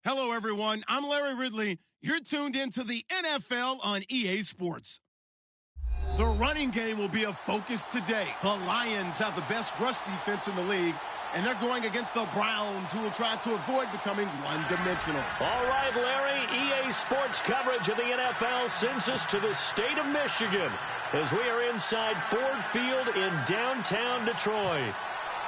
Hello, everyone. I'm Larry Ridley. You're tuned into the NFL on EA Sports. The running game will be a focus today. The Lions have the best rush defense in the league, and they're going against the Browns, who will try to avoid becoming one-dimensional. All right, Larry, EA Sports coverage of the NFL sends us to the state of Michigan as we are inside Ford Field in downtown Detroit.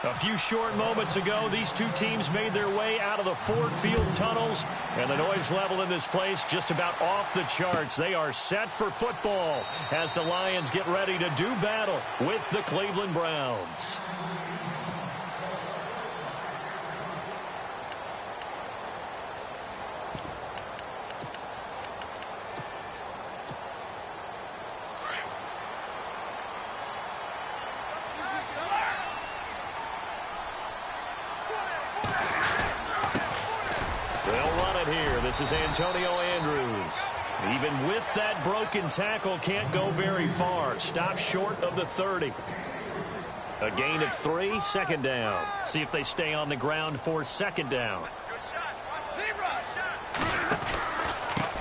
A few short moments ago, these two teams made their way out of the Ford Field tunnels, and the noise level in this place just about off the charts. They are set for football as the Lions get ready to do battle with the Cleveland Browns. This is Antonio Andrews. Even with that broken tackle, can't go very far. Stop short of the 30. A gain of 3, second down. See if they stay on the ground for second down.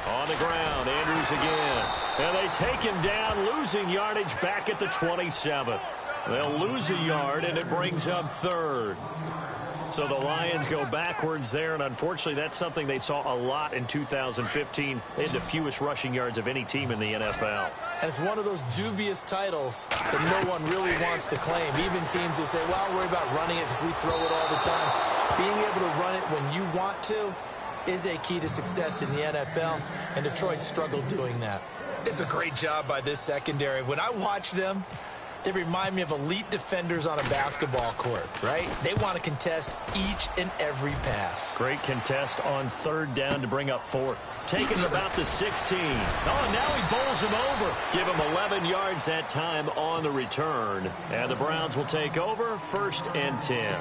On the ground, Andrews again. And they take him down, losing yardage back at the 27. They'll lose a yard, and it brings up third. So the Lions go backwards there, and unfortunately that's something they saw a lot in 2015. They had the fewest rushing yards of any team in the NFL. And it's one of those dubious titles that no one really wants to claim. Even teams will say, well, I'll worry about running it because we throw it all the time. Being able to run it when you want to is a key to success in the NFL, and Detroit struggled doing that. It's a great job by this secondary. When I watch them, they remind me of elite defenders on a basketball court, right? They want to contest each and every pass. Great contest on third down to bring up fourth. Taking about the 16. Oh, now he bowls him over. Give him 11 yards that time on the return. And the Browns will take over, 1st and 10.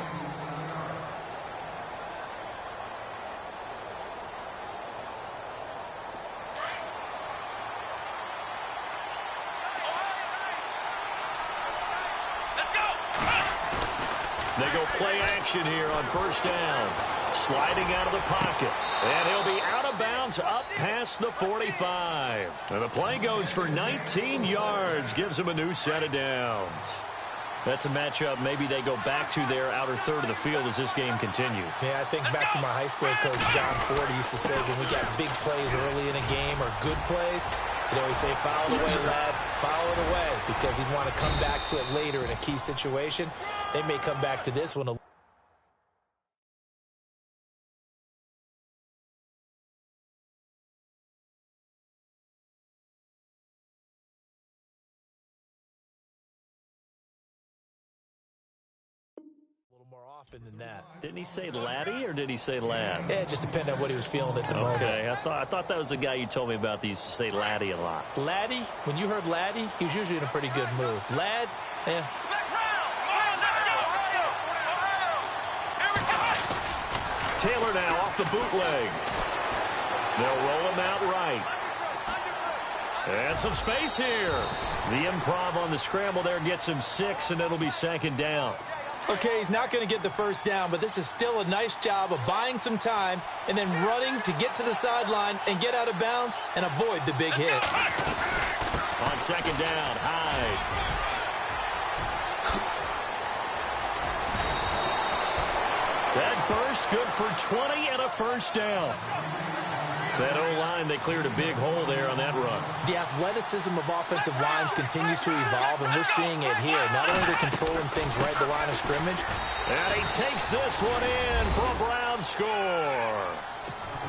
They go play action here on 1st down. Sliding out of the pocket. And he'll be out of bounds up past the 45. And the play goes for 19 yards. Gives him a new set of downs. That's a matchup maybe they go back to their outer third of the field as this game continues. Yeah, I think back to my high school coach, John Ford. He used to say when we got big plays early in a game or good plays, he'd always say, foul it away, lad, foul it away, because he'd want to come back to it later in a key situation. They may come back to this one a more often than that. Didn't he say laddie or did he say lad? Yeah, it just depended on what he was feeling at the moment. Okay, I thought that was the guy you told me about that used to say laddie a lot. Laddie, when you heard laddie, he was usually in a pretty good mood. Lad, yeah. Taylor now off the bootleg. They'll roll him out right. And some space here. The improv on the scramble there gets him 6, and it'll be 2nd down. Okay, he's not going to get the 1st down, but this is still a nice job of buying some time and then running to get to the sideline and get out of bounds and avoid the big hit. On 2nd down, Hyde. That burst good for 20 and a 1st down. That O-line, they cleared a big hole there on that run. The athleticism of offensive lines continues to evolve, and we're seeing it here. Not only they're controlling things right at the line of scrimmage. And he takes this one in for a Brown score.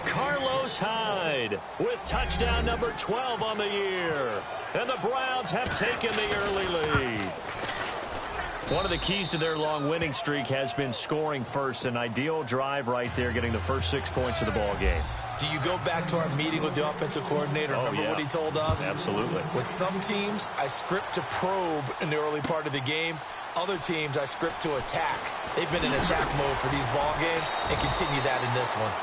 Carlos Hyde with touchdown number 12 on the year. And the Browns have taken the early lead. One of the keys to their long winning streak has been scoring first. An ideal drive right there, getting the first 6 points of the ball game. Do you go back to our meeting with the offensive coordinator? Remember what he told us? Absolutely. With some teams, I script to probe in the early part of the game. Other teams, I script to attack. They've been in attack mode for these ball games and continue that in this one.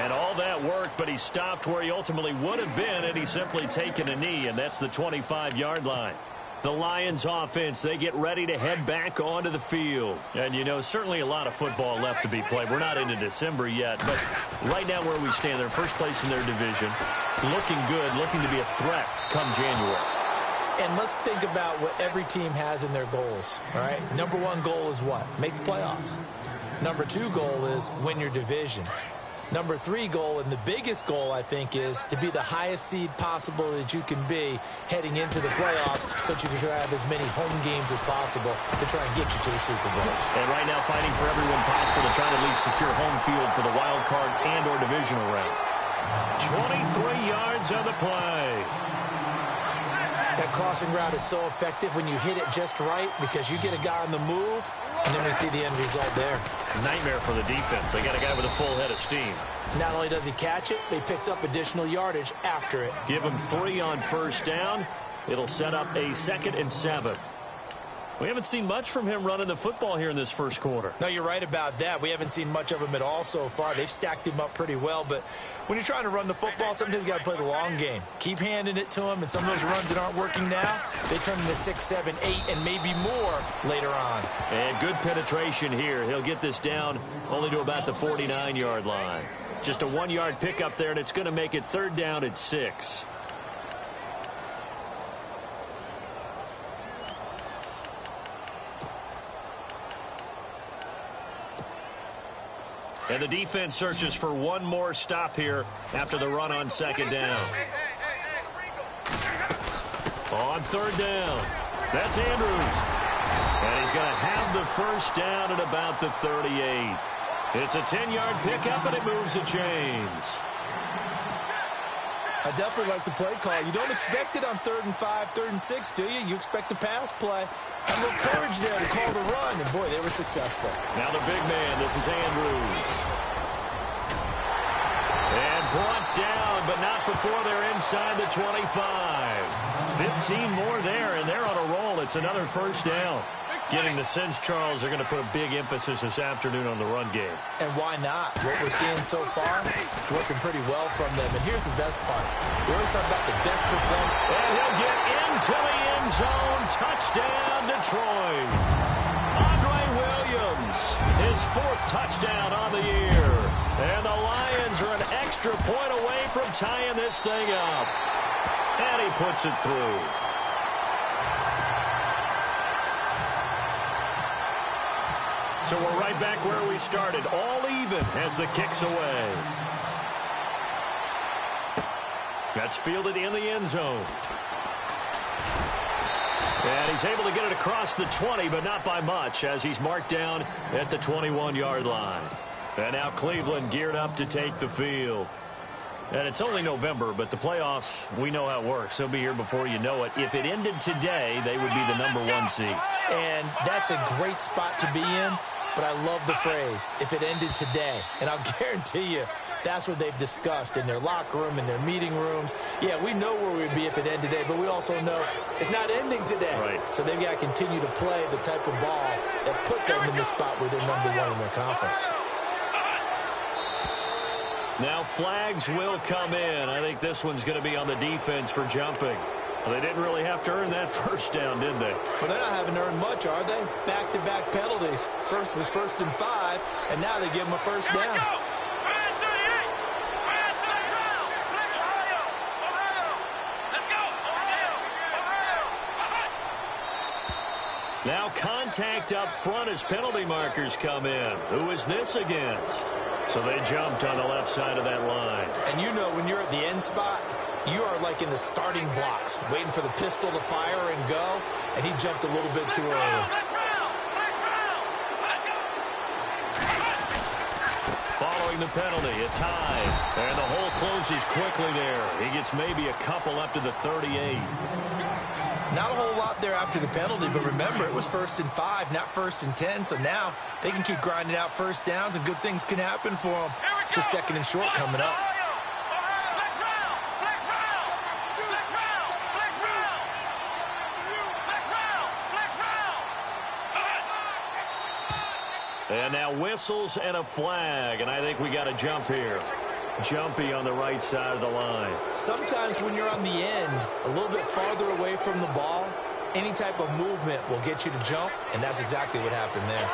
And all that worked, but he stopped where he ultimately would have been, and he's simply taken a knee, and that's the 25-yard line. The Lions offense, they get ready to head back onto the field. And, you know, certainly a lot of football left to be played. We're not into December yet, but right now where we stand, they're first place in their division. Looking good, looking to be a threat come January. And let's think about what every team has in their goals, all right? Number one goal is what? Make the playoffs. Number two goal is win your division. Number three goal, and the biggest goal, I think, is to be the highest seed possible that you can be heading into the playoffs so that you can have as many home games as possible to try and get you to the Super Bowl. And right now fighting for everyone possible to try to at least secure home field for the wild card and or divisional round. 23 yards on the play. That crossing route is so effective when you hit it just right because you get a guy on the move, and then we see the end result there. Nightmare for the defense. They got a guy with a full head of steam. Not only does he catch it, but he picks up additional yardage after it. Give him 3 on first down. It'll set up a 2nd and 7. We haven't seen much from him running the football here in this first quarter. No, you're right about that. We haven't seen much of him at all so far. They've stacked him up pretty well, but when you're trying to run the football, sometimes you got to play the long game. Keep handing it to him, and some of those runs that aren't working now, they turn into 6, 7, 8, and maybe more later on. And good penetration here. He'll get this down only to about the 49-yard line. Just a 1-yard pickup there, and it's going to make it 3rd down at 6. And the defense searches for one more stop here after the run on 2nd down. On 3rd down, that's Andrews. And he's going to have the first down at about the 38. It's a 10-yard pickup, and it moves the chains. I definitely like the play call. You don't expect it on 3rd and 5, 3rd and 6, do you? You expect a pass play. A little courage there to call the run, and boy, they were successful. Now the big man, this is Andrews. And brought down, but not before they're inside the 25. 15 more there, and they're on a roll. It's another first down. Getting the sense, Charles, they're going to put a big emphasis this afternoon on the run game. And why not? What we're seeing so far, working pretty well from them. And here's the best part. We always talk about the best performance. And he'll get into the end zone. Touchdown, Detroit. Andre Williams, his 4th touchdown on the year. And the Lions are an extra point away from tying this thing up. And he puts it through. So we're right back where we started, all even as the kick's away. That's fielded in the end zone. And he's able to get it across the 20, but not by much, as he's marked down at the 21-yard line. And now Cleveland geared up to take the field. And it's only November, but the playoffs, we know how it works. They'll be here before you know it. If it ended today, they would be the #1 seed. And that's a great spot to be in. But I love the phrase, if it ended today. And I'll guarantee you, that's what they've discussed in their locker room, in their meeting rooms. Yeah, we know where we'd be if it ended today, but we also know it's not ending today. Right. So they've got to continue to play the type of ball that put them in the spot where they're #1 in their conference. Now flags will come in. I think this one's going to be on the defense for jumping. Well, they didn't really have to earn that first down, did they? Well, they're not having to earn much, are they? Back-to-back penalties. First was 1st and 5, and now they give them a first down. Now contact up front as penalty markers come in. Who is this against? So they jumped on the left side of that line. And you know when you're at the end spot, you are like in the starting blocks, waiting for the pistol to fire and go, and he jumped a little bit too early. Following the penalty, it's high. And the hole closes quickly there. He gets maybe a couple up to the 38. Not a whole lot there after the penalty, but remember, it was 1st and 5, not 1st and 10, so now they can keep grinding out first downs, and good things can happen for them. Just 2nd and short coming up. And now whistles and a flag, and I think we got a jump here. Jumpy on the right side of the line. Sometimes when you're on the end, a little bit farther away from the ball, Any type of movement will get you to jump, and that's exactly what happened there.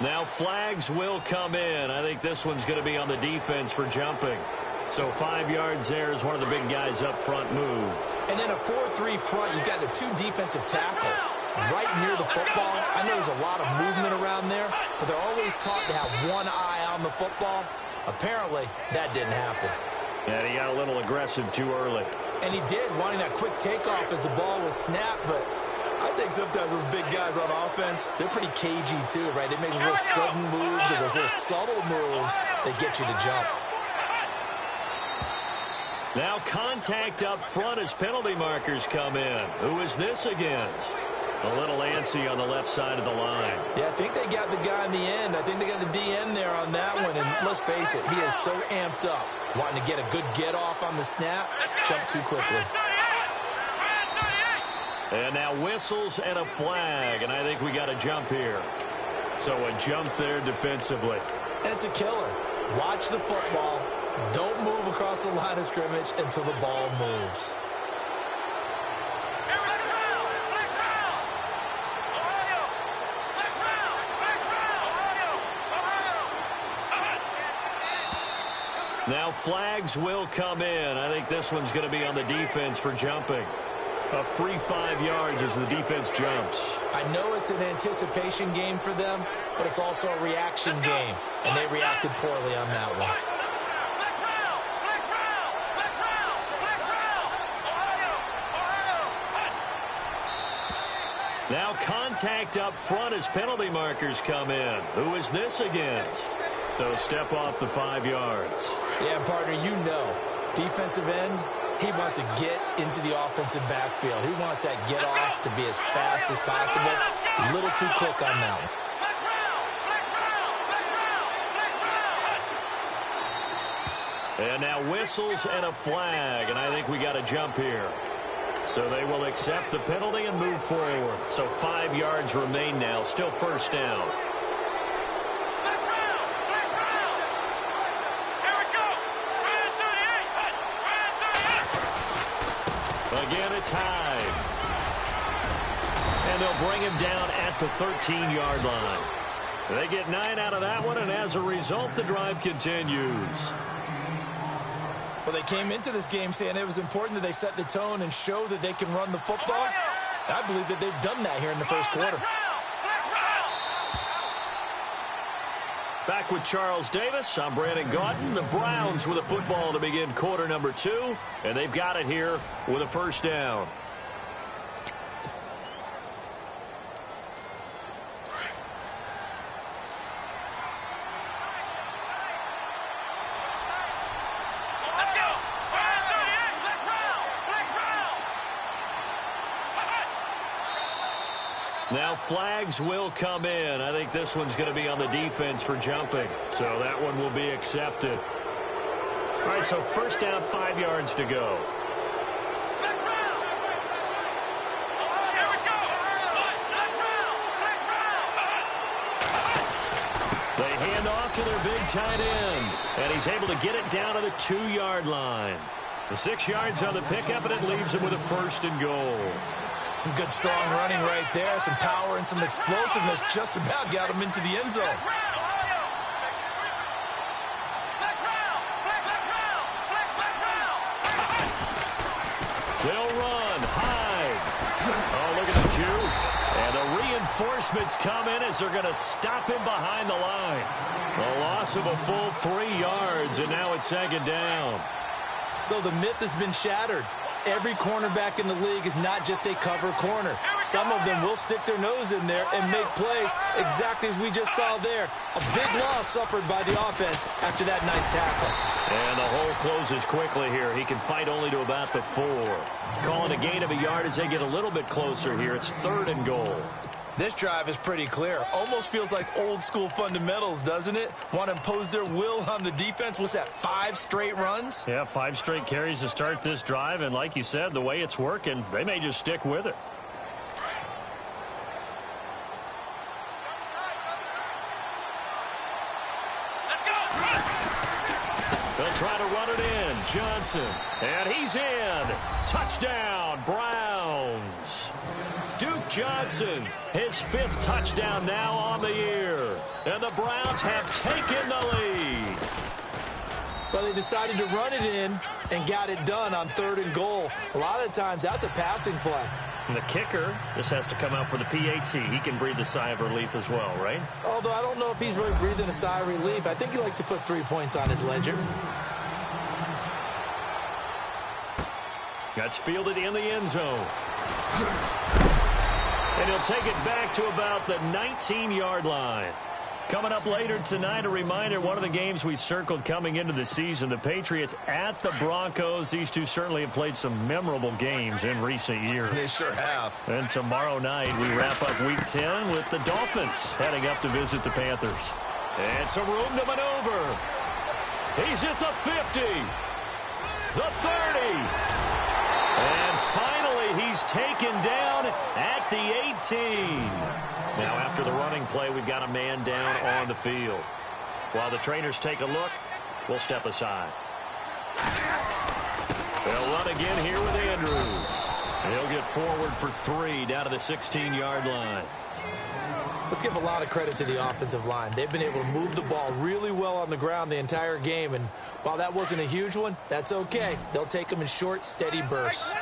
Now flags will come in. I think this one's going to be on the defense for jumping. So 5 yards there as one of the big guys up front moved. And in a 4-3 front, you've got the 2 defensive tackles right near the football. I know there's a lot of movement around there, but they're always taught to have one eye on the football. Apparently, that didn't happen. And he got a little aggressive too early. And he did, wanting that quick takeoff as the ball was snapped, but I think sometimes those big guys on offense, they're pretty cagey too, right? They make those little sudden moves or those little subtle moves that get you to jump. Now contact up front as penalty markers come in. Who is this against? A little antsy on the left side of the line. Yeah, I think they got the guy in the end. I think they got the DN there on that one. And let's face it, he is so amped up, wanting to get a good get off on the snap, jump too quickly. And now whistles and a flag, and I think we got a jump here. So a jump there defensively. And it's a killer. Watch the football. Don't move across the line of scrimmage until the ball moves. Now flags will come in. I think this one's going to be on the defense for jumping. A free 5 yards as the defense jumps. I know it's an anticipation game for them, but it's also a reaction game, and they reacted poorly on that one. Now contact up front as penalty markers come in. Who is this against? So step off the 5 yards. Yeah, partner, you know, defensive end, he wants to get into the offensive backfield. He wants that get off to be as fast as possible. A little too quick on that one. And now whistles and a flag, and I think we got a jump here. So they will accept the penalty and move forward. So 5 yards remain now, still first down. Again, it's high. And they'll bring him down at the 13-yard line. They get 9 out of that one, and as a result, the drive continues. Well, they came into this game saying it was important that they set the tone and show that they can run the football. I believe that they've done that here in the first quarter. Back with Charles Davis, I'm Brandon Gaudin. The Browns with a football to begin quarter number 2, and they've got it here with a first down. Now flags will come in. I think this one's going to be on the defense for jumping. So that one will be accepted. All right, so first down, 5 yards to go. They hand off to their big tight end. And he's able to get it down to the 2-yard line. The 6 yards on the pickup, and it leaves him with a first and goal. Some good, strong running right there. Some power and some explosiveness just about got him into the end zone. They'll run. Hyde. Oh, look at the juke. And the reinforcements come in as they're going to stop him behind the line. A loss of a full 3 yards, and now it's second down. So the myth has been shattered. Every cornerback in the league is not just a cover corner. Some of them will stick their nose in there and make plays exactly as we just saw there. A big loss suffered by the offense after that nice tackle. And the hole closes quickly here. He can fight only to about the 4. Calling a gain of a yard as they get a little bit closer here. It's 3rd and goal. This drive is pretty clear. Almost feels like old school fundamentals, doesn't it? Want to impose their will on the defense. What's that, 5 straight runs? Yeah, 5 straight carries to start this drive. And like you said, the way it's working, they may just stick with it. Johnson. And he's in. Touchdown, Browns. Duke Johnson, his 5th touchdown now on the year. And the Browns have taken the lead. Well, they decided to run it in and got it done on 3rd and goal. A lot of times, that's a passing play. And the kicker just has to come out for the PAT. He can breathe a sigh of relief as well, right? Although I don't know if he's really breathing a sigh of relief. I think he likes to put 3 points on his ledger. That's fielded in the end zone. And he'll take it back to about the 19-yard line. Coming up later tonight, a reminder, one of the games we circled coming into the season, the Patriots at the Broncos. These two certainly have played some memorable games in recent years. They sure have. And tomorrow night, we wrap up Week 10 with the Dolphins heading up to visit the Panthers. And some room to maneuver. He's at the 50, the 30. And finally, he's taken down at the 18. Now, after the running play, we've got a man down on the field. While the trainers take a look, we'll step aside. They'll run again here with Andrews. He'll get forward for 3 down to the 16-yard line. Let's give a lot of credit to the offensive line. They've been able to move the ball really well on the ground the entire game. And while that wasn't a huge one, that's okay. They'll take them in short, steady bursts.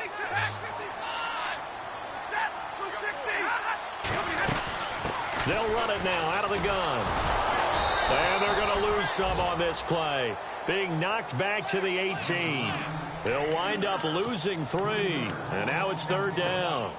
They'll run it now out of the gun. And they're going to lose some on this play. Being knocked back to the 18. They'll wind up losing 3. And now it's 3rd down.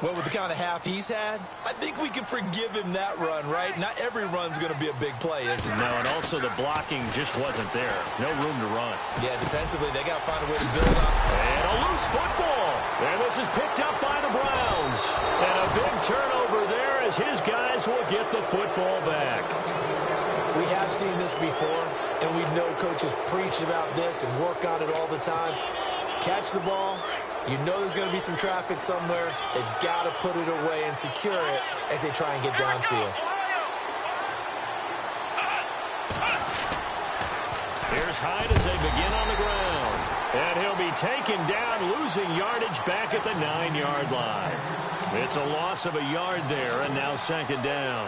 Well, with the kind of half he's had, I think we can forgive him that run, right? Not every run's going to be a big play, is it? No, and also the blocking just wasn't there. No room to run. Yeah, defensively, they got to find a way to build up. And a loose football. And this is picked up by the Browns. And a big turnover there as his guys will get the football back. We have seen this before, and we know coaches preach about this and work on it all the time. Catch the ball. You know there's going to be some traffic somewhere. They've got to put it away and secure it as they try and get downfield. Here's Hyde as they begin on the ground. And he'll be taken down, losing yardage back at the 9-yard line. It's a loss of a yard there, and now 2nd down.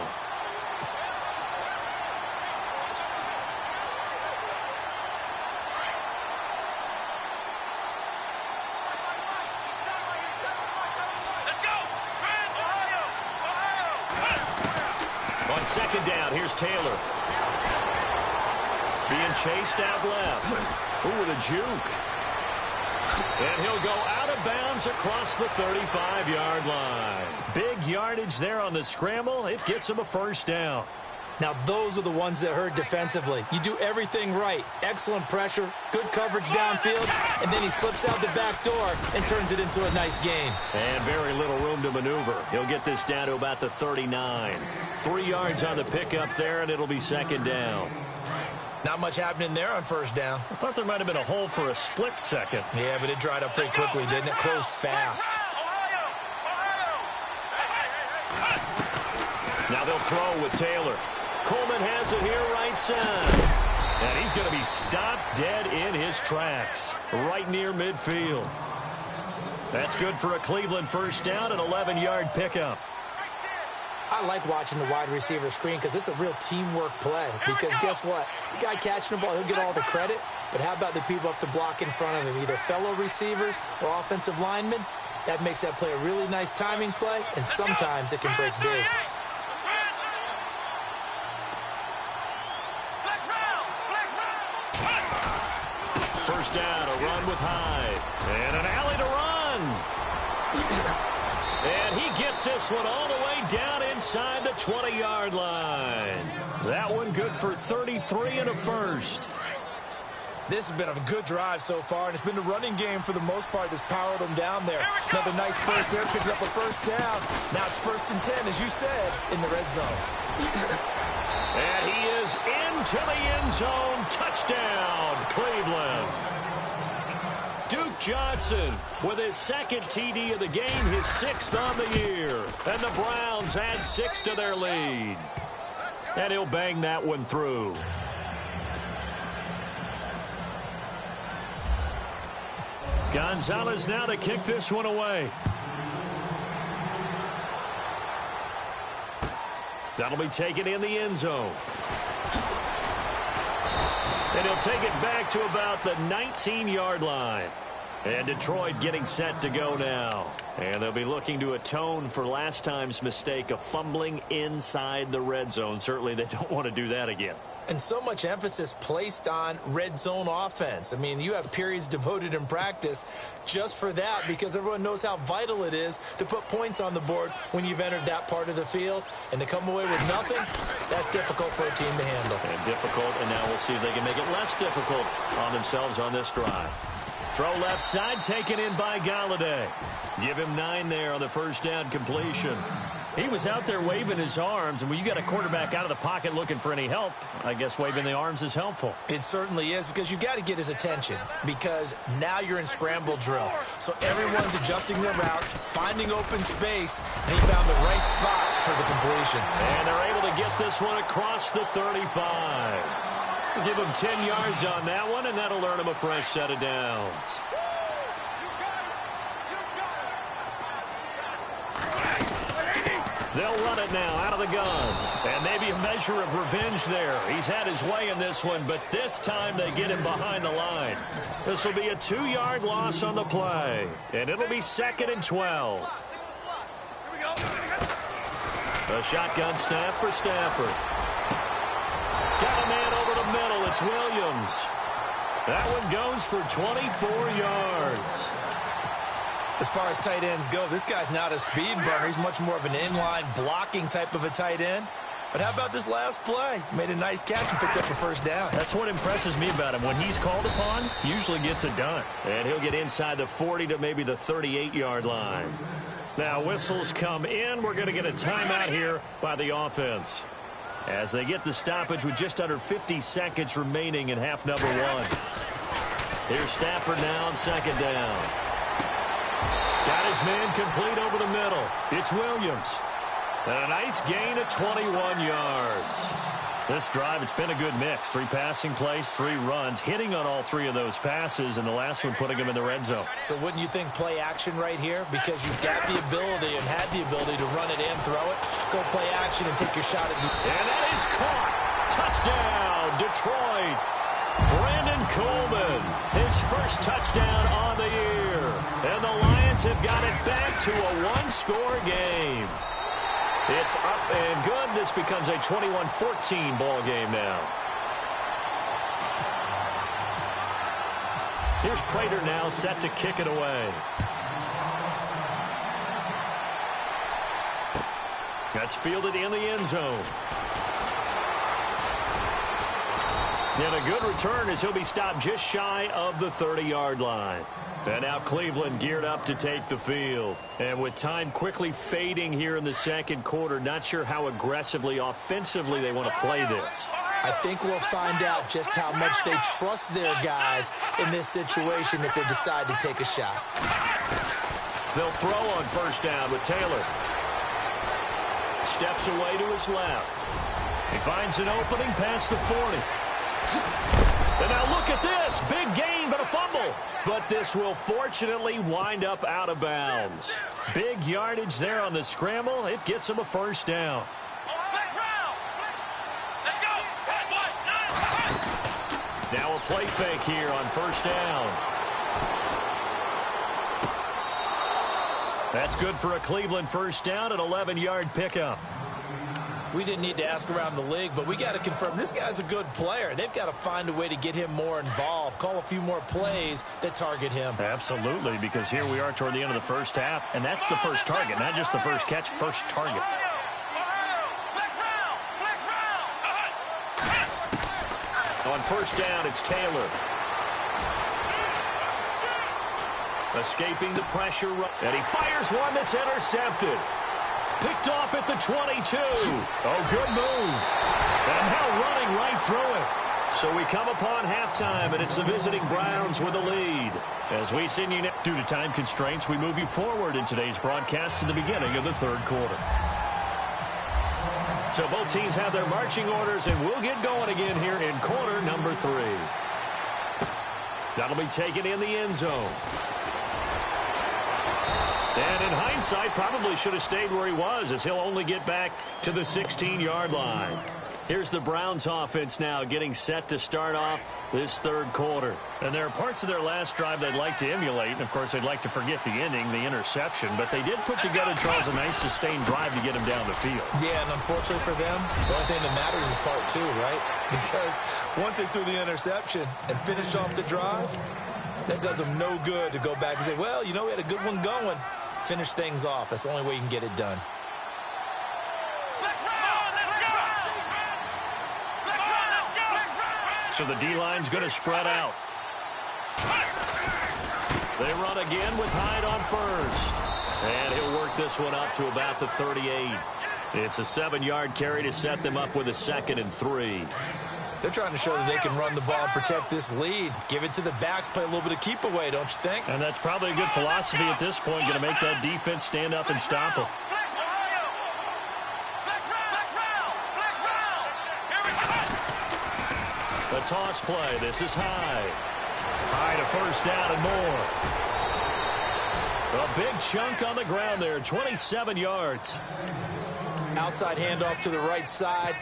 On 2nd down, here's Taylor. Being chased out left. Ooh, with a juke. And he'll go out of bounds across the 35-yard line. Big yardage there on the scramble. It gets him a 1st down. Now, those are the ones that hurt defensively. You do everything right. Excellent pressure, good coverage downfield, and then he slips out the back door and turns it into a nice gain. And very little room to maneuver. He'll get this down to about the 39. 3 yards on the pickup there, and it'll be 2nd down. Not much happening there on 1st down. I thought there might have been a hole for a split second. Yeah, but it dried up pretty quickly, didn't it? Closed fast. Now they'll throw with Taylor. Coleman has it here right side. And he's going to be stopped dead in his tracks, right near midfield. That's good for a Cleveland 1st down, an 11-yard pickup. I like watching the wide receiver screen because it's a real teamwork play. Because guess what? The guy catching the ball, he'll get all the credit. But how about the people up to block in front of him, either fellow receivers or offensive linemen? That makes that play a really nice timing play, and sometimes it can break big. First down, a run with Hyde. And an alley to run. And he gets this one all the way down inside the 20-yard line. That one good for 33 and a 1st. This has been a good drive so far, and it's been the running game for the most part that's powered them down there. Another nice burst there, picking up a 1st down. Now it's 1st and 10, as you said, in the red zone. And he is into the end zone. Touchdown, Cleveland. Duke Johnson with his 2nd TD of the game, his 6th on the year. And the Browns add 6 to their lead. And he'll bang that one through. Gonzalez now to kick this one away. That'll be taken in the end zone. And he'll take it back to about the 19-yard line. And Detroit getting set to go now. And they'll be looking to atone for last time's mistake of fumbling inside the red zone. Certainly they don't want to do that again. And so much emphasis placed on red zone offense. I mean, you have periods devoted in practice just for that because everyone knows how vital it is to put points on the board when you've entered that part of the field. And to come away with nothing, that's difficult for a team to handle. And difficult, and now we'll see if they can make it less difficult on themselves on this drive. Throw left side, taken in by Galladay. Give him 9 there on the first down completion. He was out there waving his arms, and when you got a quarterback out of the pocket looking for any help, I guess waving the arms is helpful. It certainly is, because you got to get his attention, because now you're in scramble drill. So everyone's adjusting their routes, finding open space, and he found the right spot for the completion. And they're able to get this one across the 35. Give him 10 yards on that one, and that'll earn him a fresh set of downs. They'll run it now out of the gun. And maybe a measure of revenge there. He's had his way in this one, but this time they get him behind the line. This will be a 2-yard loss on the play. And it'll be 2nd and 12. A shotgun snap for Stafford. Got a man over the middle. It's Williams. That one goes for 24 yards. As far as tight ends go, this guy's not a speed burner. He's much more of an inline blocking type of a tight end. But how about this last play? Made a nice catch and picked up a first down. That's what impresses me about him. When he's called upon, he usually gets it done. And he'll get inside the 40 to maybe the 38-yard line. Now whistles come in. We're going to get a timeout here by the offense, as they get the stoppage with just under 50 seconds remaining in half number 1. Here's Stafford now on 2nd down. Got his man complete over the middle. It's Williams. And a nice gain of 21 yards. This drive, it's been a good mix. 3 passing plays, 3 runs, hitting on all 3 of those passes, and the last one putting him in the red zone. So wouldn't you think play action right here? Because you've got the ability and had the ability to run it and throw it. Go play action and take your shot at the... And that is caught. Touchdown, Detroit. Brandon Coleman, his first touchdown on the year. And the Lions have got it back to a 1-score game. It's up and good. This becomes a 21-14 ball game now. Here's Prater now set to kick it away. That's fielded in the end zone. And a good return as he'll be stopped just shy of the 30-yard line. And now Cleveland geared up to take the field. And with time quickly fading here in the second quarter, not sure how aggressively, offensively they want to play this. I think we'll find out just how much they trust their guys in this situation if they decide to take a shot. They'll throw on first down with Taylor. Steps away to his left. He finds an opening past the 40. And now look at this. Big gain, but a fumble. But this will fortunately wind up out of bounds. Big yardage there on the scramble. It gets him a first down. Now a play fake here on first down. That's good for a Cleveland first down, an 11-yard pickup. We didn't need to ask around the league, but we got to confirm this guy's a good player. They've got to find a way to get him more involved, call a few more plays that target him. Absolutely, because here we are toward the end of the first half, and that's the first target, not just the first catch, first target. On first down, it's Taylor. Escaping the pressure, and he fires one that's intercepted. Picked off at the 22. Oh, good move. And now running right through it. So we come upon halftime, and it's the visiting Browns with the lead. As we send you, due to time constraints, we move you forward in today's broadcast to the beginning of the third quarter. So both teams have their marching orders, and we'll get going again here in quarter number 3. That'll be taken in the end zone. And in hindsight, probably should have stayed where he was, as he'll only get back to the 16-yard line. Here's the Browns offense now getting set to start off this third quarter. And there are parts of their last drive they'd like to emulate. And, of course, they'd like to forget the ending, the interception. But they did put together, Charles, a nice sustained drive to get him down the field. Yeah, and unfortunately for them, the only thing that matters is part two, right? Because once they threw the interception and finished off the drive, that does them no good to go back and say, well, you know, we had a good one going. Finish things off. That's the only way you can get it done. So the D-line's going to spread out. They run again with Hyde on first. And he'll work this one up to about the 38. It's a 7-yard carry to set them up with a 2nd and 3. They're trying to show that they can run the ball and protect this lead. Give it to the backs, play a little bit of keep away, don't you think? And that's probably a good philosophy at this point, going to make that defense stand up and stop them. The toss play. This is Hyde. Hyde a first down and more. A big chunk on the ground there, 27 yards. Outside handoff to the right side.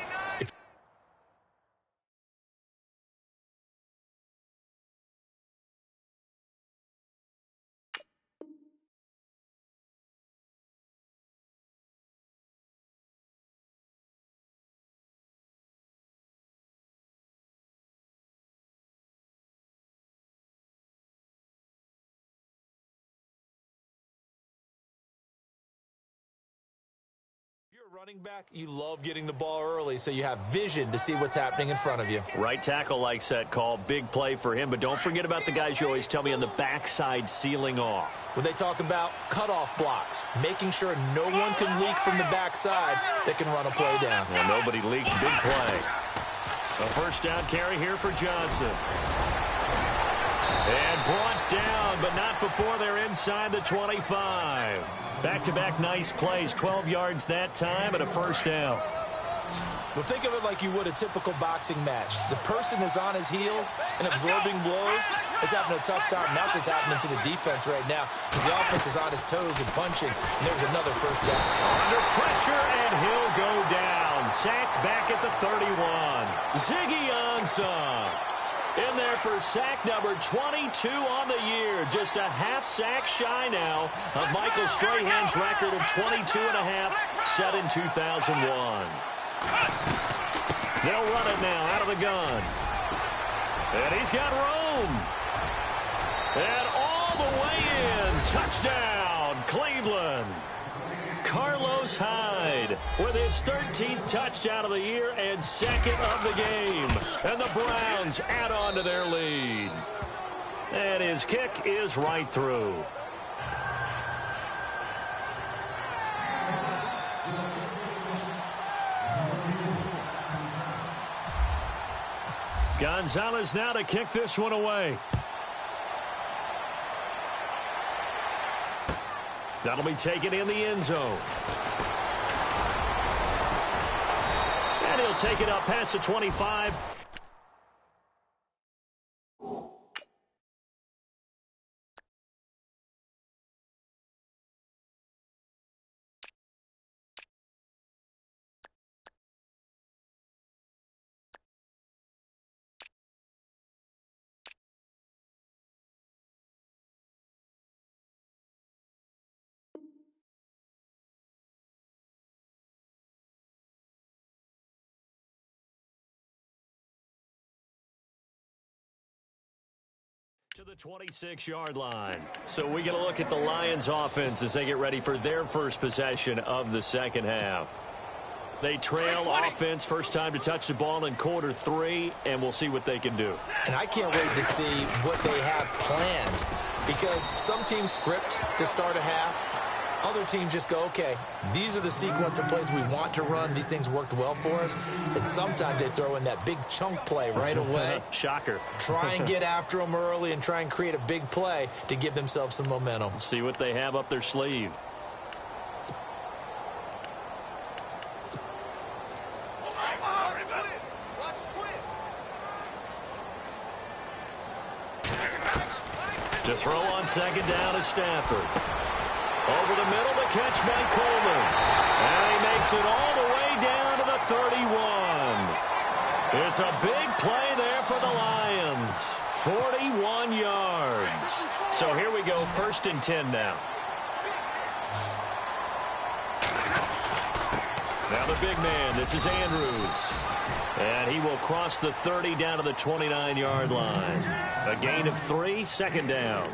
Running back, you love getting the ball early so you have vision to see what's happening in front of you. Right tackle likes that call. Big play for him, but don't forget about the guys you always tell me on the backside sealing off. When they talk about cutoff blocks, making sure no one can leak from the backside that can run a play down. Well, nobody leaked. Big play. A first down carry here for Johnson. And brought down, but not before they're inside the 25. Back-to-back nice plays, 12 yards that time and a first down. Well, think of it like you would a typical boxing match. The person is on his heels and absorbing blows is having a tough time. And that's what's happening to the defense right now because the offense is on his toes and punching. And there's another first down. Under pressure, and he'll go down. Sacked back at the 31. Ziggy Ansah in there for sack number 22 on the year. Just a half sack shy now of Michael Strahan's record of 22.5 set in 2001. They'll run it now out of the gun. And he's got room. And all the way in. Touchdown, Cleveland. Carlos Hyde with his 13th touchdown of the year and 2nd of the game. And the Browns add on to their lead. And his kick is right through. Gonzalez now to kick this one away. That'll be taken in the end zone. And he'll take it up past the 25. To the 26-yard line. So we get a look at the Lions offense as they get ready for their first possession of the second half. They trail offense, first time to touch the ball in quarter 3, and we'll see what they can do. And I can't wait to see what they have planned because some teams script to start a half. Other teams just go, okay, these are the sequence of plays we want to run. These things worked well for us. And sometimes they throw in that big chunk play right away. Shocker. Try and get after them early and try and create a big play to give themselves some momentum. See what they have up their sleeve. To throw on second down is Stafford. Over the middle, the catch by Coleman. And he makes it all the way down to the 31. It's a big play there for the Lions. 41 yards. So here we go, 1st and 10 now. Now the big man, this is Andrews. And he will cross the 30 down to the 29-yard line. A gain of 3, 2nd down.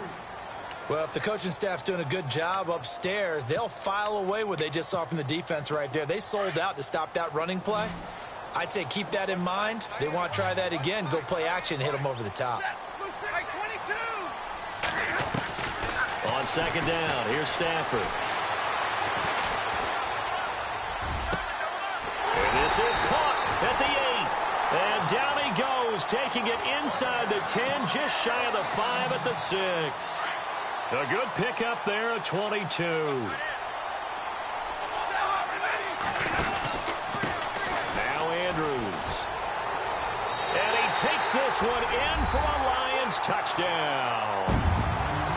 Well, if the coaching staff's doing a good job upstairs, they'll file away what they just saw from the defense right there. They sold out to stop that running play. I'd say keep that in mind. They want to try that again. Go play action, hit them over the top. On 2nd down, here's Stafford. And this is caught at the 8. And down he goes, taking it inside the 10, just shy of the 5 at the 6. A good pickup there at 22. Now Andrews. And he takes this one in for a Lions touchdown.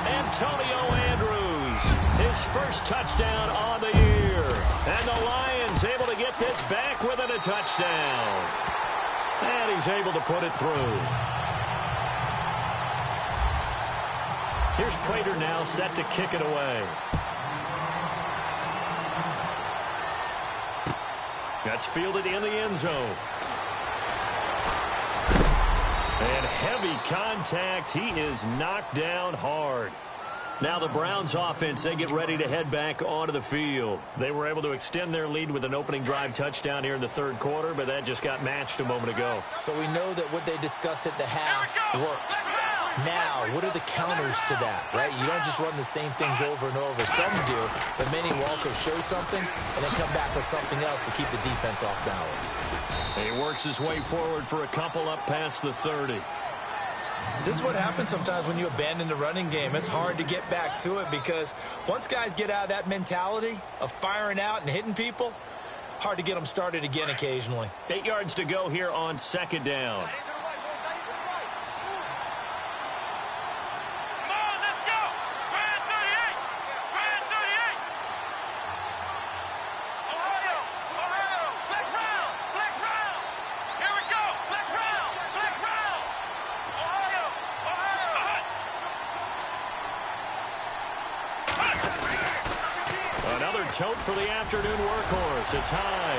Antonio Andrews, his first touchdown on the year. And the Lions able to get this back within a touchdown. And he's able to put it through. Here's Prater now set to kick it away. That's fielded in the end zone. And heavy contact. He is knocked down hard. Now the Browns offense, they get ready to head back onto the field. They were able to extend their lead with an opening drive touchdown here in the 3rd quarter, but that just got matched a moment ago. So we know that what they discussed at the half worked. Now, what are the counters to that, right? You don't just run the same things over and over. Some do, but many will also show something and then come back with something else to keep the defense off balance. He works his way forward for a couple up past the 30. This is what happens sometimes when you abandon the running game. It's hard to get back to it because once guys get out of that mentality of firing out and hitting people, hard to get them started again occasionally. 8 yards to go here on 2nd down. Tote for the afternoon workhorse. It's high.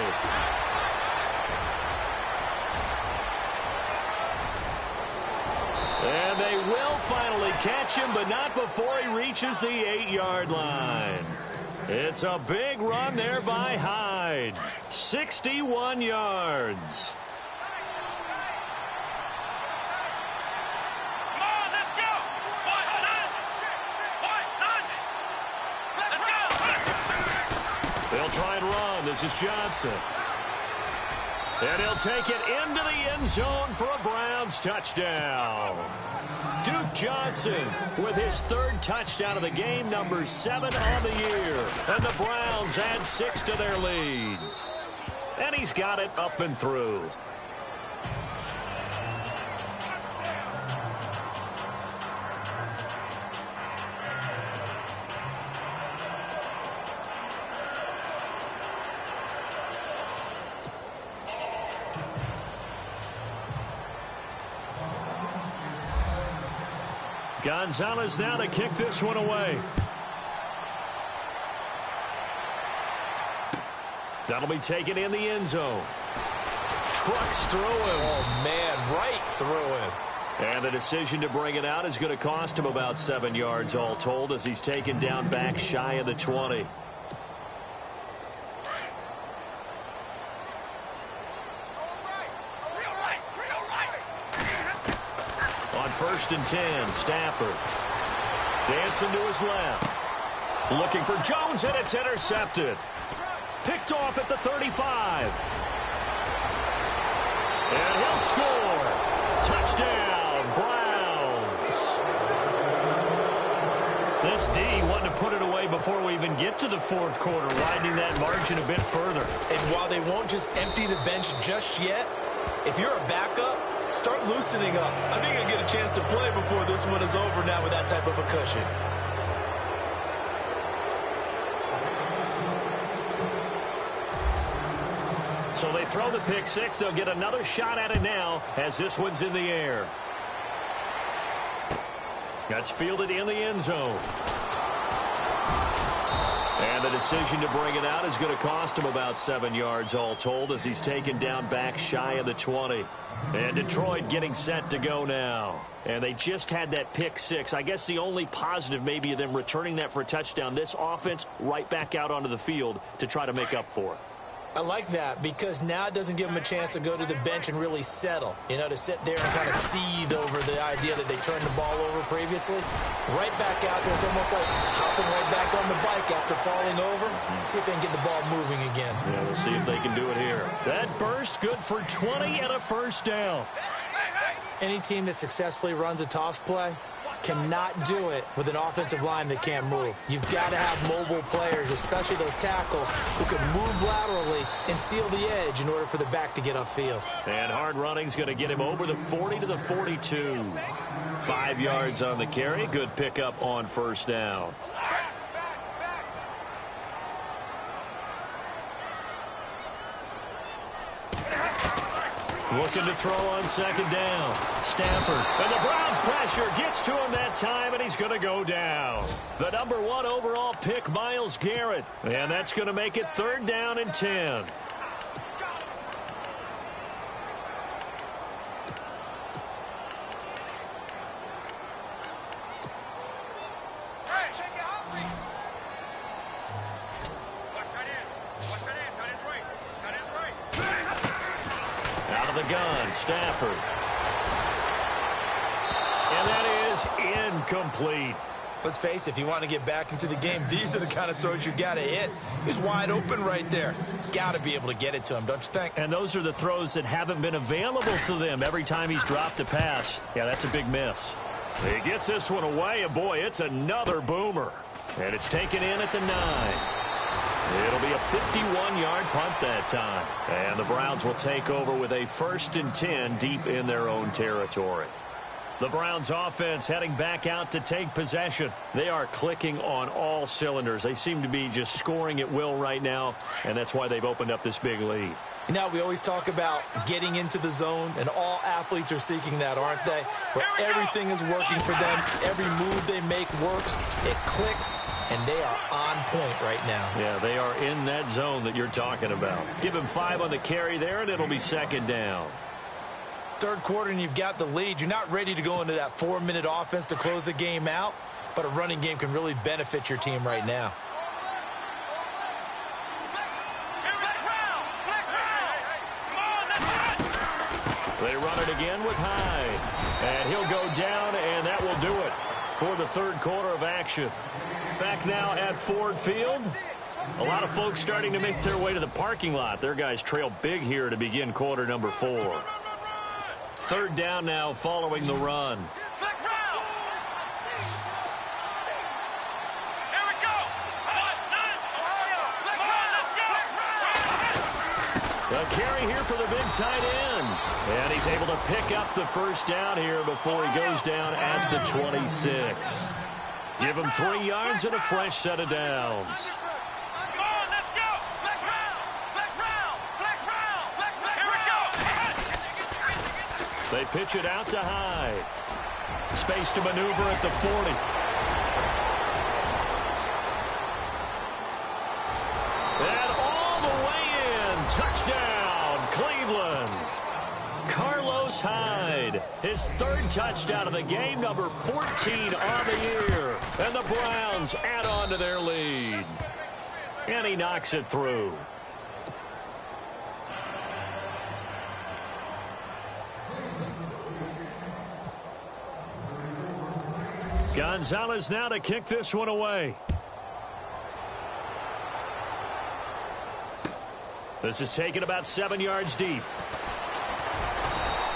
And they will finally catch him, but not before he reaches the 8-yard line. It's a big run there by Hyde. 61 yards. They'll try and run. This is Johnson. And he'll take it into the end zone for a Browns touchdown. Duke Johnson with his 3rd touchdown of the game, number 7 on the year. And the Browns add 6 to their lead. And he's got it up and through. Gonzalez now to kick this one away. That'll be taken in the end zone. Trucks through him. Oh, man, right through him. And the decision to bring it out is going to cost him about 7 yards all told as he's taken down back shy of the 20. On 1st and 10, Stafford. Dancing to his left. Looking for Jones, and it's intercepted. Picked off at the 35. And he'll score. Touchdown, Browns. This D wanting to put it away before we even get to the 4th quarter, widening that margin a bit further. And while they won't just empty the bench just yet, if you're a backup, start loosening up. I think you'll get a chance to play before this one is over now with that type of a cushion. So they throw the pick six. They'll get another shot at it now as this one's in the air. That's fielded in the end zone. And the decision to bring it out is going to cost him about 7 yards all told as he's taken down back shy of the 20. And Detroit getting set to go now. And they just had that pick six. I guess the only positive maybe of them returning that for a touchdown. This offense right back out onto the field to try to make up for it. I like that because now it doesn't give them a chance to go to the bench and really settle, to sit there and kind of seethe over the idea that they turned the ball over previously. Right back out there. It's almost like hopping right back on the bike after falling over. See if they can get the ball moving again. Yeah, we'll see if they can do it here. That burst good for 20 and a first down. Any team that successfully runs a toss play cannot do it with an offensive line that can't move. You've got to have mobile players, especially those tackles, who can move laterally and seal the edge in order for the back to get upfield. And hard running's going to get him over the 40 to the 42. 5 yards on the carry. Good pickup on first down. Looking to throw on second down. Stafford. And the Browns pressure gets to him that time, and he's going to go down. The number 1 overall pick, Myles Garrett. And that's going to make it 3rd down and 10. The gun, Stafford. And that is incomplete. Let's face it, if you want to get back into the game, these are the kind of throws you got to hit. He's wide open right there. Got to be able to get it to him, don't you think? And those are the throws that haven't been available to them every time he's dropped a pass. Yeah, that's a big miss. He gets this one away, and boy, it's another boomer. And it's taken in at the 9. It'll be a 51-yard punt that time. And the Browns will take over with a 1st and 10 deep in their own territory. The Browns offense heading back out to take possession. They are clicking on all cylinders. They seem to be just scoring at will right now, and that's why they've opened up this big lead. We always talk about getting into the zone, and all athletes are seeking that, aren't they? Where everything is working for them. Every move they make works. It clicks, and they are on point right now. Yeah, they are in that zone that you're talking about. Give him 5 on the carry there, and it'll be 2nd down. 3rd quarter, and you've got the lead. You're not ready to go into that 4-minute offense to close the game out, but a running game can really benefit your team right now. They run it again with Hyde. And he'll go down, and that will do it for the 3rd quarter of action. Back now at Ford Field. A lot of folks starting to make their way to the parking lot. Their guys trail big here to begin quarter number 4. 3rd down now following the run. A carry here for the big tight end. And he's able to pick up the 1st down here before he goes down at the 26. Give him 3 yards and a fresh set of downs. They pitch it out to Hyde. Space to maneuver at the 40. And all the way in. Touchdown, Cleveland. Carlos Hyde, his 3rd touchdown of the game, number 14 on the year. And the Browns add on to their lead. And he knocks it through. Gonzalez now to kick this one away. This is taken about 7 yards deep.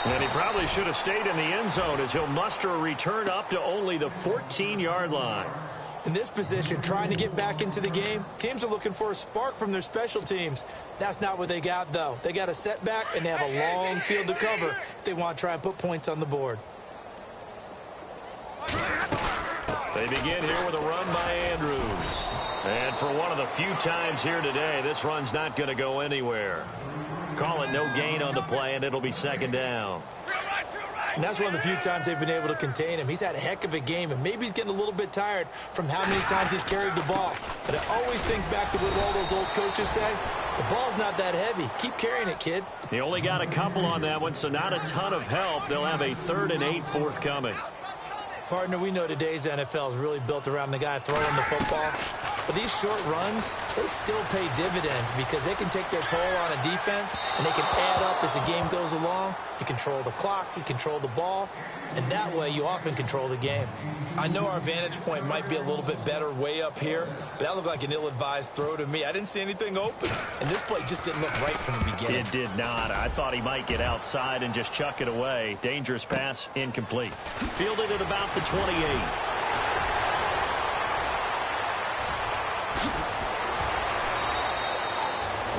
And he probably should have stayed in the end zone as he'll muster a return up to only the 14-yard line. In this position, trying to get back into the game, teams are looking for a spark from their special teams. That's not what they got, though. They got a setback, and they have a long field to cover if they want to try and put points on the board. They begin here with a run by Andrews. And for one of the few times here today, this run's not going to go anywhere. Call it no gain on the play, and it'll be second down. And that's one of the few times they've been able to contain him. He's had a heck of a game, and maybe he's getting a little bit tired from how many times he's carried the ball. But I always think back to what all those old coaches say. The ball's not that heavy. Keep carrying it, kid. He only got a couple on that one, so not a ton of help. They'll have a 3rd and 8 forthcoming. Partner, we know today's NFL is really built around the guy throwing the football. But these short runs, they still pay dividends because they can take their toll on a defense, and they can add up as the game goes along. You control the clock, you control the ball, and that way you often control the game. I know our vantage point might be a little bit better way up here, but that looked like an ill-advised throw to me. I didn't see anything open, and this play just didn't look right from the beginning. It did not. I thought he might get outside and just chuck it away. Dangerous pass, incomplete. Fielded at about the 28.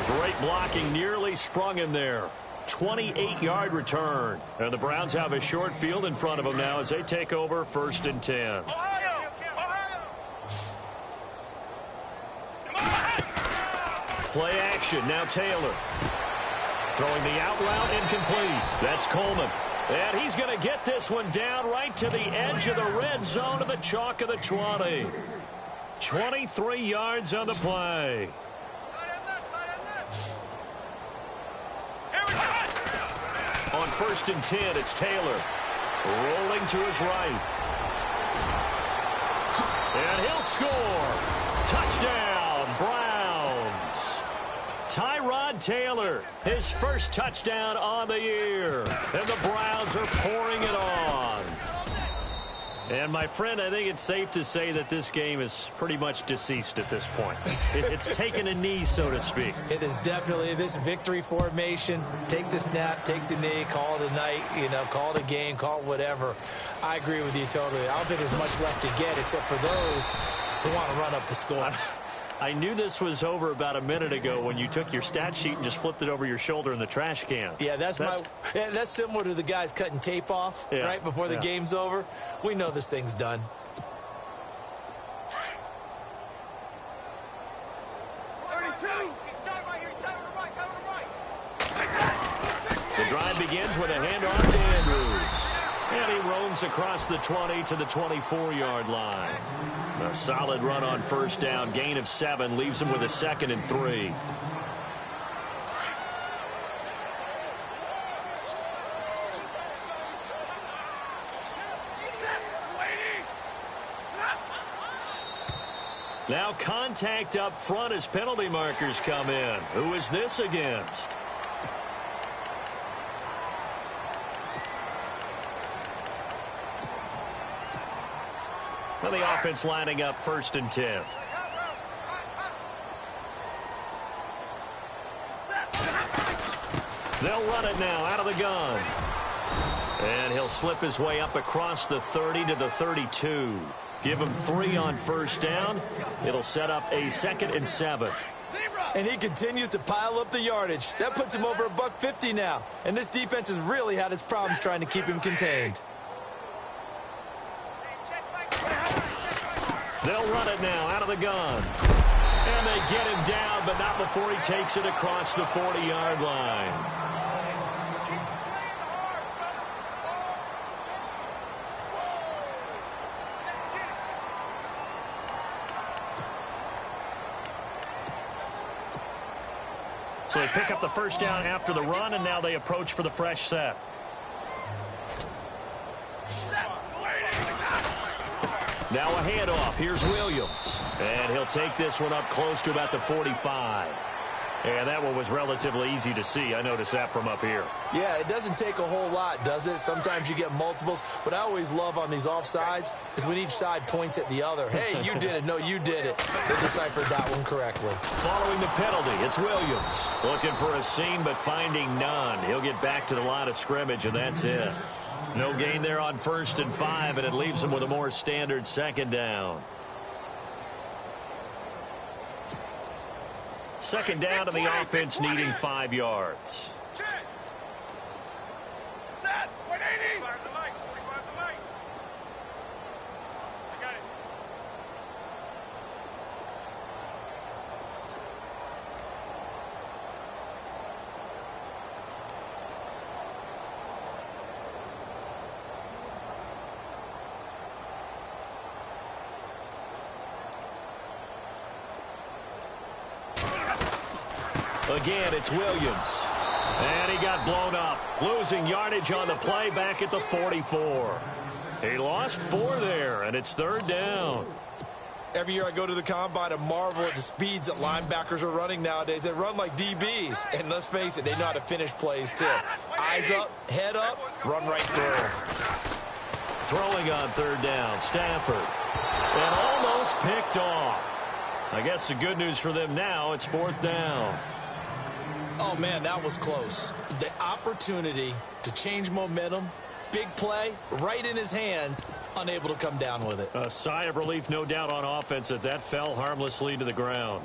Great blocking, nearly sprung him there. 28-yard return. And the Browns have a short field in front of them now as they take over 1st and 10. Play action, now Taylor. Throwing the out route, incomplete. That's Coleman. And he's going to get this one down right to the edge of the red zone of the chalk of the 20. 23 yards on the play. On 1st and 10, it's Taylor. Rolling to his right. And he'll score. Touchdown, Browns. Tyrod Taylor, his first touchdown on the year. And the Browns are pouring it on. And, my friend, I think it's safe to say that this game is pretty much deceased at this point. It's taken a knee, so to speak. It is definitely this victory formation. Take the snap, take the knee, call it a night, call it a game, call it whatever. I agree with you totally. I don't think there's much left to get except for those who want to run up the score. I knew this was over about a minute ago when you took your stat sheet and just flipped it over your shoulder in the trash can. Yeah, that's similar to the guys cutting tape off right before the game's over. We know this thing's done. The drive begins with a handoff to Andrews. And he roams across the 20 to the 24-yard line. A solid run on 1st down. Gain of 7 leaves him with a 2nd and 3. Now contact up front as penalty markers come in. Who is this against? Well, the offense lining up 1st and 10. They'll run it now out of the gun. And he'll slip his way up across the 30 to the 32. Give him 3 on 1st down. It'll set up a 2nd and 7. And he continues to pile up the yardage. That puts him over $150 now. And this defense has really had its problems trying to keep him contained. They'll run it now out of the gun. And they get him down, but not before he takes it across the 40-yard line. So they pick up the 1st down after the run, and now they approach for the fresh set. Now a handoff. Here's Williams. And he'll take this one up close to about the 45. And that one was relatively easy to see. I noticed that from up here. Yeah, it doesn't take a whole lot, does it? Sometimes you get multiples. What I always love on these offsides is when each side points at the other. Hey, you did it. No, you did it. They deciphered that one correctly. Following the penalty, it's Williams. Looking for a seam, but finding none. He'll get back to the line of scrimmage, and that's it. No gain there on 1st and 5, and it leaves him with a more standard 2nd down. 2nd down to the offense, needing 5 yards. Again, it's Williams. And he got blown up. Losing yardage on the play back at the 44. He lost 4 there, and it's 3rd down. Every year I go to the combine and marvel at the speeds that linebackers are running nowadays. They run like DBs. And let's face it, they know how to finish plays too. Eyes up, head up, run right through. Throwing on 3rd down, Stafford. And almost picked off. I guess the good news for them now, it's 4th down. Oh, man, that was close. The opportunity to change momentum, big play, right in his hands, unable to come down with it. A sigh of relief, no doubt, on offense that fell harmlessly to the ground.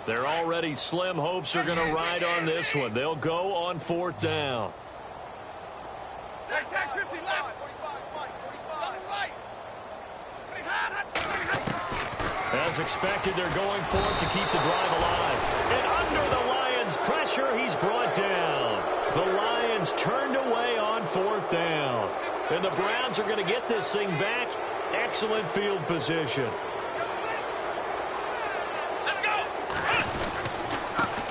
Their already slim hopes are going to ride on this one. They'll go on 4th down. As expected, they're going for it to keep the drive alive. And under the Lions' pressure, he's brought down. The Lions turned away on 4th down. And the Browns are going to get this thing back. Excellent field position.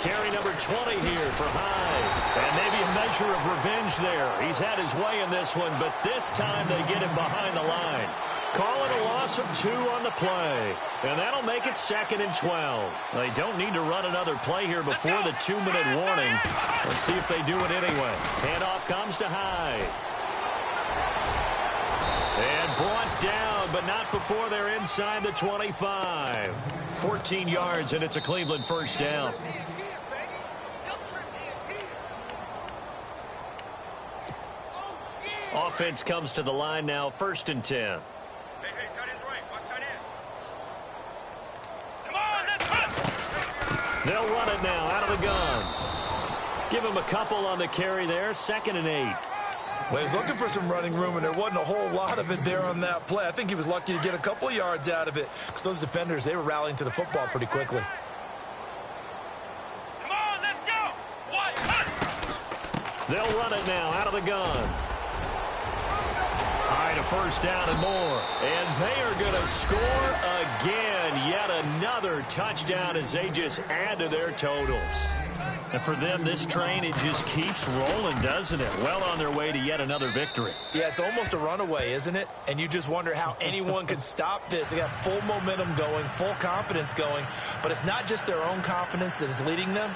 Carry number 20 here for Hyde. And maybe a measure of revenge there. He's had his way in this one, but this time they get him behind the line. Call it a loss of 2 on the play. And that'll make it 2nd and 12. They don't need to run another play here before the 2-minute warning. Let's see if they do it anyway. Handoff comes to Hyde. And brought down, but not before they're inside the 25. 14 yards, and it's a Cleveland 1st down. Offense comes to the line now, 1st and 10. They'll run it now out of the gun. Give him a couple on the carry there. 2nd and 8. Well, he was looking for some running room, and there wasn't a whole lot of it there on that play. I think he was lucky to get a couple of yards out of it because those defenders, they were rallying to the football pretty quickly. Come on, let's go. They'll run it now out of the gun. Hyde, a 1st down and more. And they are going to score again. Yet another touchdown as they just add to their totals. And for them, this train, it just keeps rolling, doesn't it? Well on their way to yet another victory. Yeah, it's almost a runaway, isn't it? And you just wonder how anyone could stop this. They got full momentum going, full confidence going. But it's not just their own confidence that is leading them.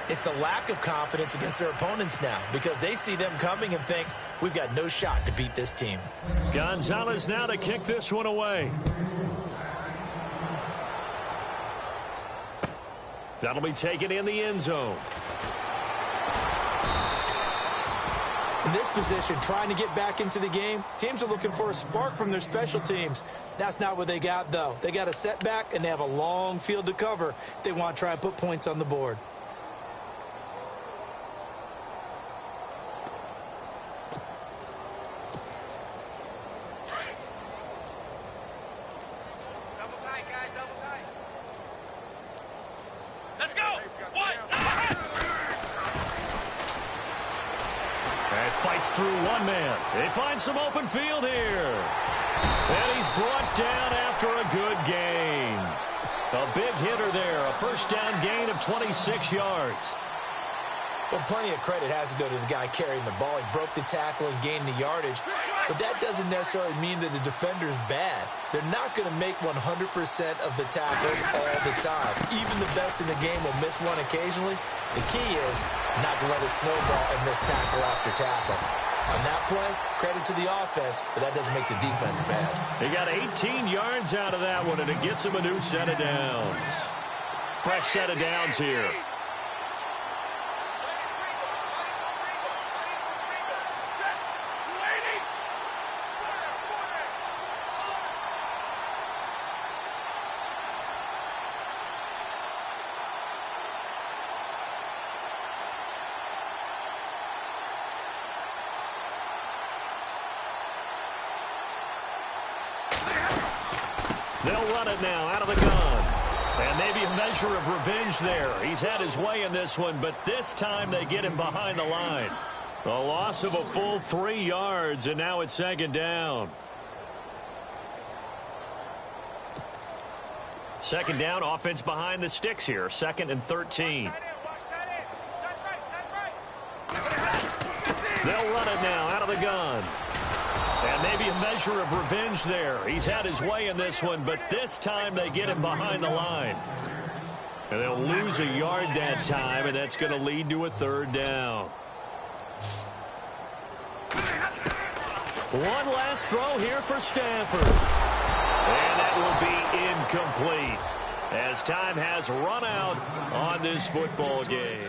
It's the lack of confidence against their opponents now because they see them coming and think, we've got no shot to beat this team. Gonzalez now to kick this one away. That'll be taken in the end zone. In this position, trying to get back into the game, teams are looking for a spark from their special teams. That's not what they got, though. They got a setback, and they have a long field to cover if they want to try and put points on the board. Through one man. They find some open field here. And he's brought down after a good gain. A big hitter there. A 1st down gain of 26 yards. Well, plenty of credit has to go to the guy carrying the ball. He broke the tackle and gained the yardage. But that doesn't necessarily mean that the defender's bad. They're not going to make 100% of the tackles all the time. Even the best in the game will miss one occasionally. The key is not to let it snowball and miss tackle after tackle. On that play, credit to the offense, but that doesn't make the defense bad. He got 18 yards out of that one, and it gets him a new set of downs. Fresh set of downs here. They'll run it now out of the gun. And maybe a measure of revenge there. He's had his way in this one, but this time they get him behind the line. A loss of a full 3 yards, and now it's 2nd down. Second down, offense behind the sticks here. 2nd and 13. They'll run it now out of the gun. And maybe a measure of revenge there. He's had his way in this one, but this time they get him behind the line. And they'll lose a yard that time, and that's going to lead to a 3rd down. One last throw here for Stafford. And that will be incomplete as time has run out on this football game.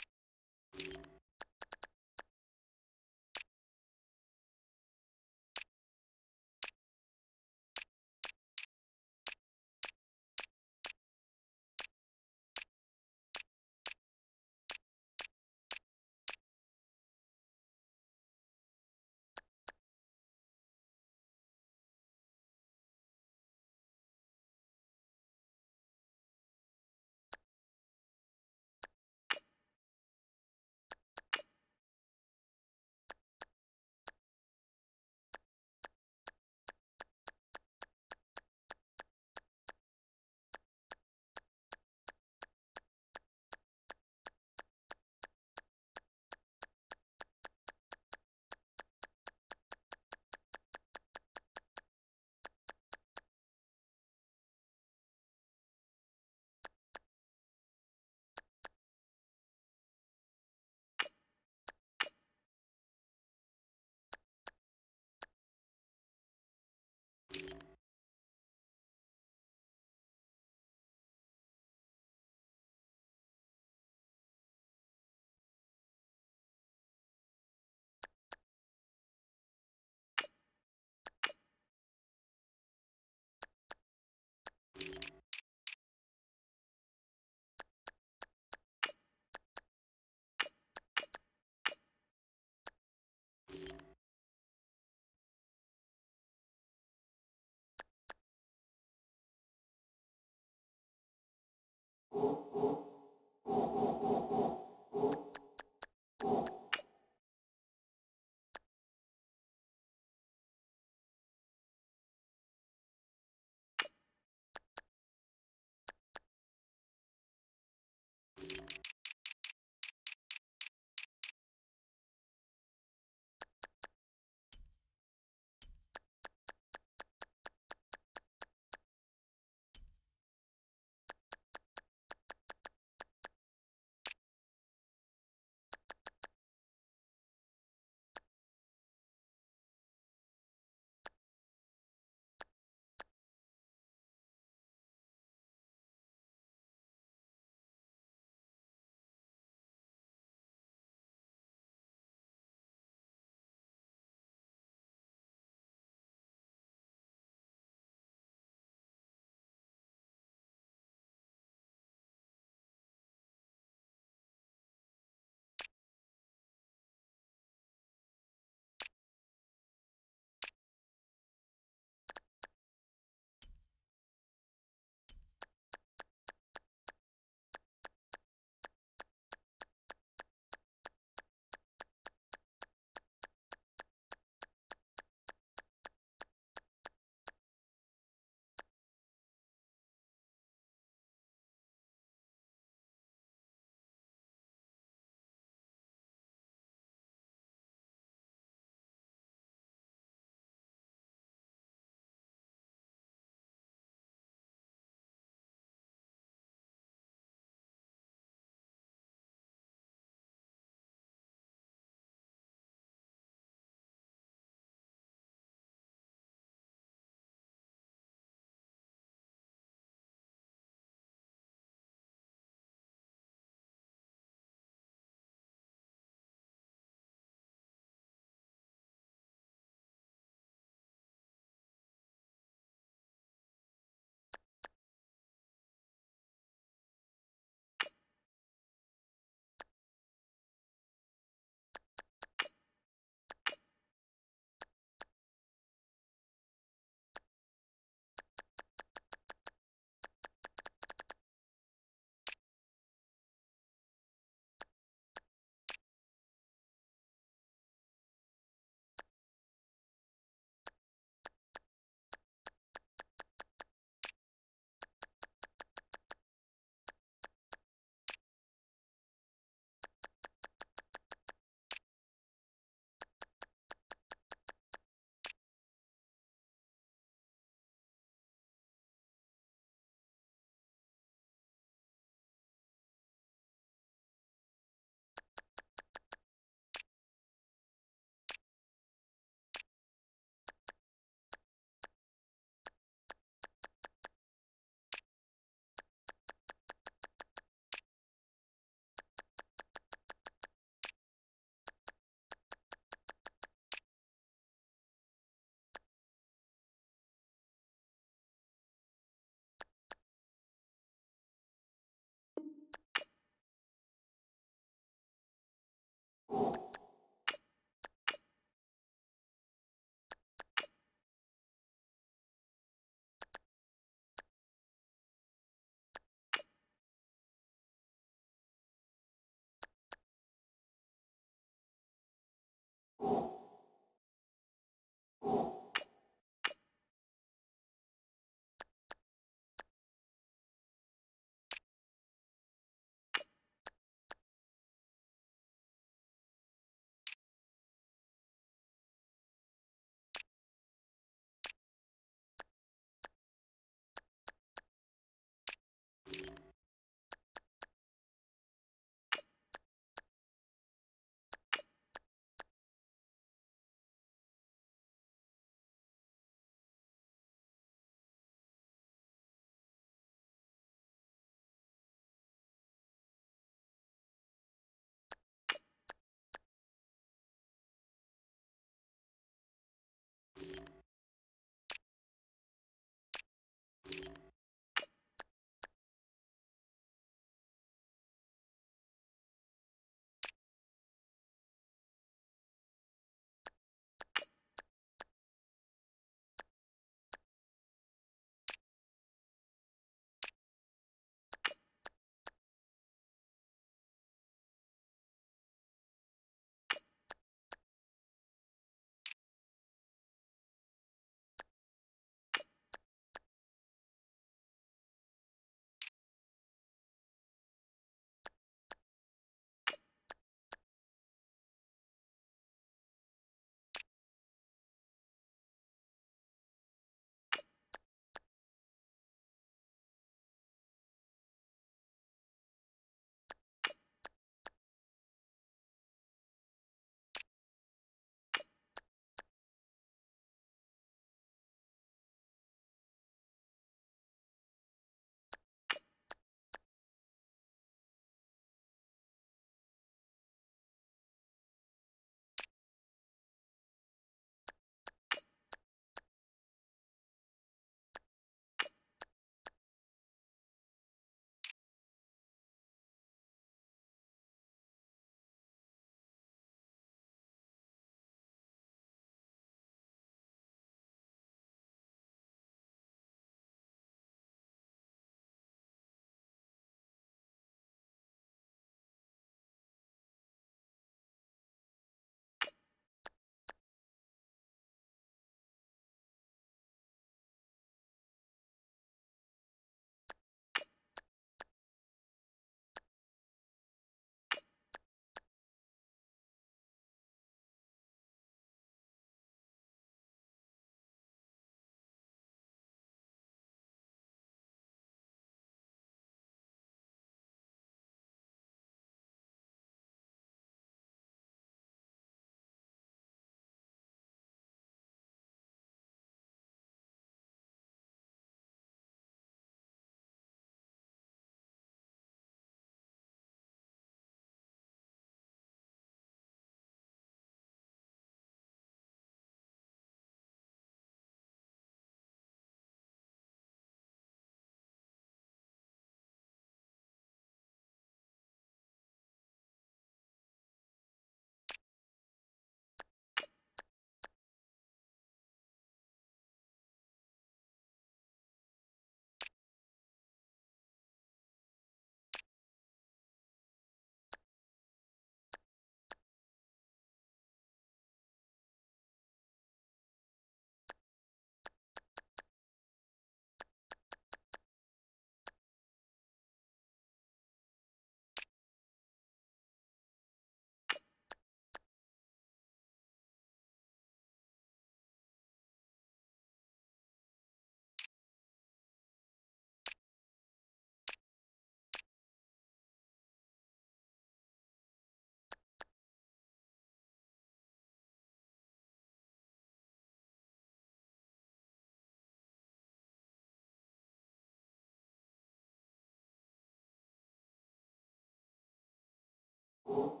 you.